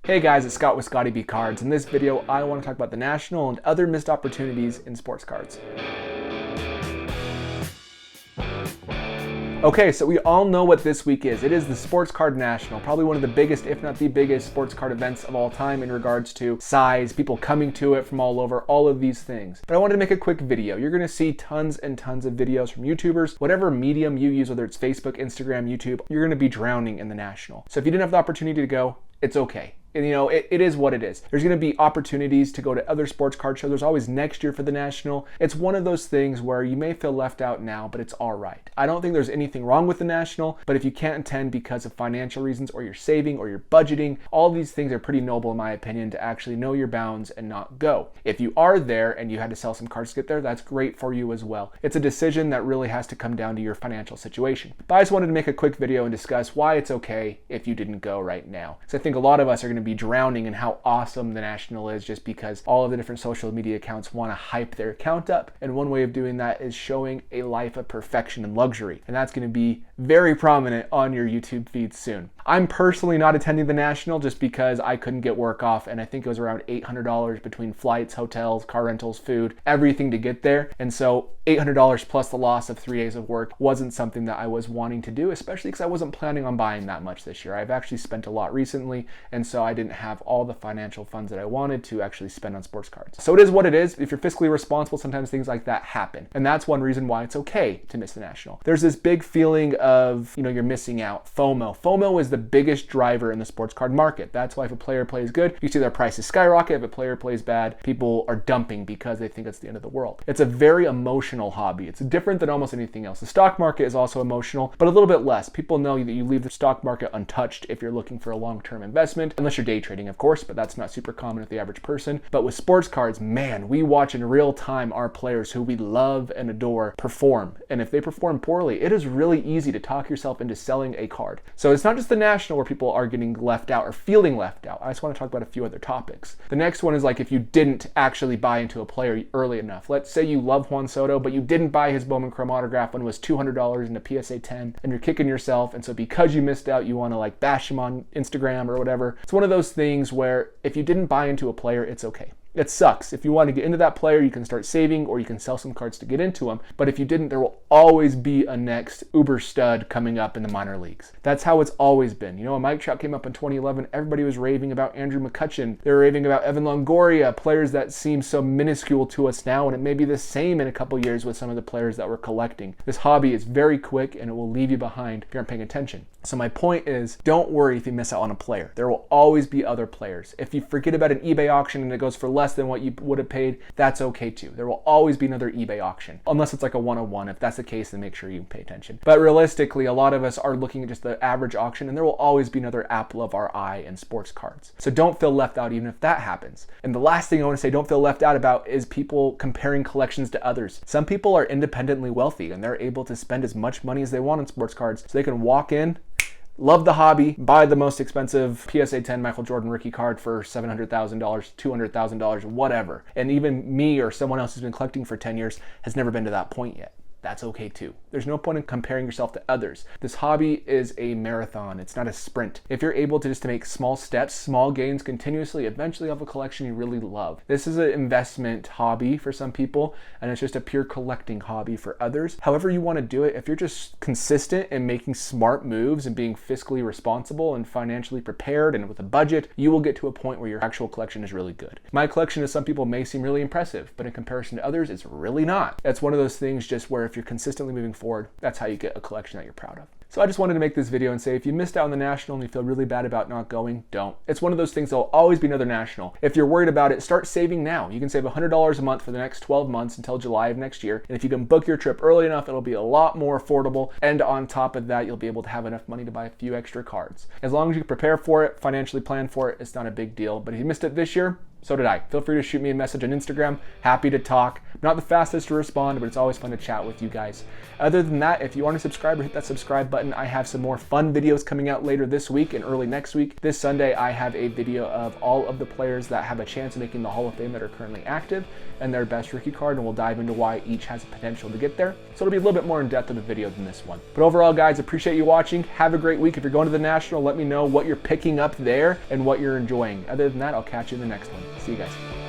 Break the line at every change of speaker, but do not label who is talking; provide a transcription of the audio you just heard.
Hey guys, it's Scott with Scotty B Cards. In this video, I want to talk about the National and other missed opportunities in sports cards. Okay, so we all know what this week is. It is the Sports Card National, probably one of the biggest, if not the biggest, sports card events of all time in regards to size, people coming to it from all over, all of these things. But I wanted to make a quick video. You're gonna see tons and tons of videos from YouTubers, whatever medium you use, whether it's Facebook, Instagram, YouTube, you're gonna be drowning in the National. So if you didn't have the opportunity to go, it's okay. And it is what it is. There's going to be opportunities to go to other sports card shows. There's always next year for the National. It's one of those things where you may feel left out now, but it's all right. I don't think there's anything wrong with the National, but if you can't attend because of financial reasons or you're saving or you're budgeting, all these things are pretty noble in my opinion to actually know your bounds and not go. If you are there and you had to sell some cards to get there, that's great for you as well. It's a decision that really has to come down to your financial situation. But I just wanted to make a quick video and discuss why it's okay if you didn't go right now. Because I think a lot of us are going to be drowning in how awesome the National is just because all of the different social media accounts want to hype their account up. And one way of doing that is showing a life of perfection and luxury. And that's going to be very prominent on your YouTube feed soon. I'm personally not attending the National just because I couldn't get work off, and I think it was around $800 between flights, hotels, car rentals, food, everything to get there. And so $800 plus the loss of 3 days of work wasn't something that I was wanting to do, especially because I wasn't planning on buying that much this year. I've actually spent a lot recently, and so I didn't have all the financial funds that I wanted to actually spend on sports cards. So it is what it is. If you're fiscally responsible, sometimes things like that happen. And that's one reason why it's okay to miss the National. There's this big feeling of, you're missing out. FOMO. FOMO is the biggest driver in the sports card market. That's why if a player plays good, you see their prices skyrocket. If a player plays bad, people are dumping because they think it's the end of the world. It's a very emotional hobby. It's different than almost anything else. The stock market is also emotional, but a little bit less. People know that you leave the stock market untouched if you're looking for a long-term investment, unless you're day trading, of course, but that's not super common with the average person. But with sports cards, man, we watch in real time our players who we love and adore perform. And if they perform poorly, it is really easy to talk yourself into selling a card. So it's not just the National where people are getting left out or feeling left out. I just want to talk about a few other topics. The next one is like if you didn't actually buy into a player early enough. Let's say you love Juan Soto, but you didn't buy his Bowman Chrome autograph when it was $200 in a PSA 10, and you're kicking yourself. And so because you missed out, you want to like bash him on Instagram or whatever. It's one of those things where if you didn't buy into a player, it's okay. It sucks. If you want to get into that player, you can start saving or you can sell some cards to get into them. But if you didn't, there will always be a next uber stud coming up in the minor leagues. That's how it's always been. When Mike Trout came up in 2011, everybody was raving about Andrew McCutchen. They were raving about Evan Longoria, players that seem so minuscule to us now, and it may be the same in a couple years with some of the players that we're collecting. This hobby is very quick and it will leave you behind if you aren't paying attention. So my point is, don't worry if you miss out on a player. There will always be other players. If you forget about an eBay auction and it goes for less than what you would have paid, that's okay too. There will always be another eBay auction, unless it's like a one-on-one. If that's the case, then make sure you pay attention. But realistically, a lot of us are looking at just the average auction, and there will always be another apple of our eye in sports cards. So don't feel left out even if that happens. And the last thing I want to say don't feel left out about is people comparing collections to others. Some people are independently wealthy and they're able to spend as much money as they want on sports cards, so they can walk in, love the hobby, buy the most expensive PSA 10 Michael Jordan rookie card for $700,000, $200,000, whatever. And even me or someone else who's been collecting for 10 years has never been to that point yet. That's okay too. There's no point in comparing yourself to others. This hobby is a marathon. It's not a sprint. If you're able to just to make small steps, small gains continuously, eventually you'll have a collection you really love. This is an investment hobby for some people, and it's just a pure collecting hobby for others. However you want to do it, if you're just consistent in making smart moves and being fiscally responsible and financially prepared and with a budget, you will get to a point where your actual collection is really good. My collection to some people may seem really impressive, but in comparison to others, it's really not. That's one of those things just where if you're consistently moving forward, that's how you get a collection that you're proud of. So I just wanted to make this video and say, if you missed out on the National and you feel really bad about not going, don't. It's one of those things, there'll always be another National. If you're worried about it, start saving now. You can save $100 a month for the next 12 months until July of next year. And if you can book your trip early enough, it'll be a lot more affordable. And on top of that, you'll be able to have enough money to buy a few extra cards. As long as you prepare for it, financially plan for it, it's not a big deal. But if you missed it this year, So did I. Feel free to shoot me a message on Instagram. Happy to talk. I'm not the fastest to respond, but it's always fun to chat with you guys. Other than that, if you want to subscribe or hit that subscribe button, I have some more fun videos coming out later this week and early next week. This Sunday, I have a video of all of the players that have a chance of making the Hall of Fame that are currently active and their best rookie card, and we'll dive into why each has a potential to get there. So it'll be a little bit more in depth of a video than this one. But overall, guys, appreciate you watching. Have a great week. If you're going to the National, let me know what you're picking up there and what you're enjoying. Other than that, I'll catch you in the next one. See you guys.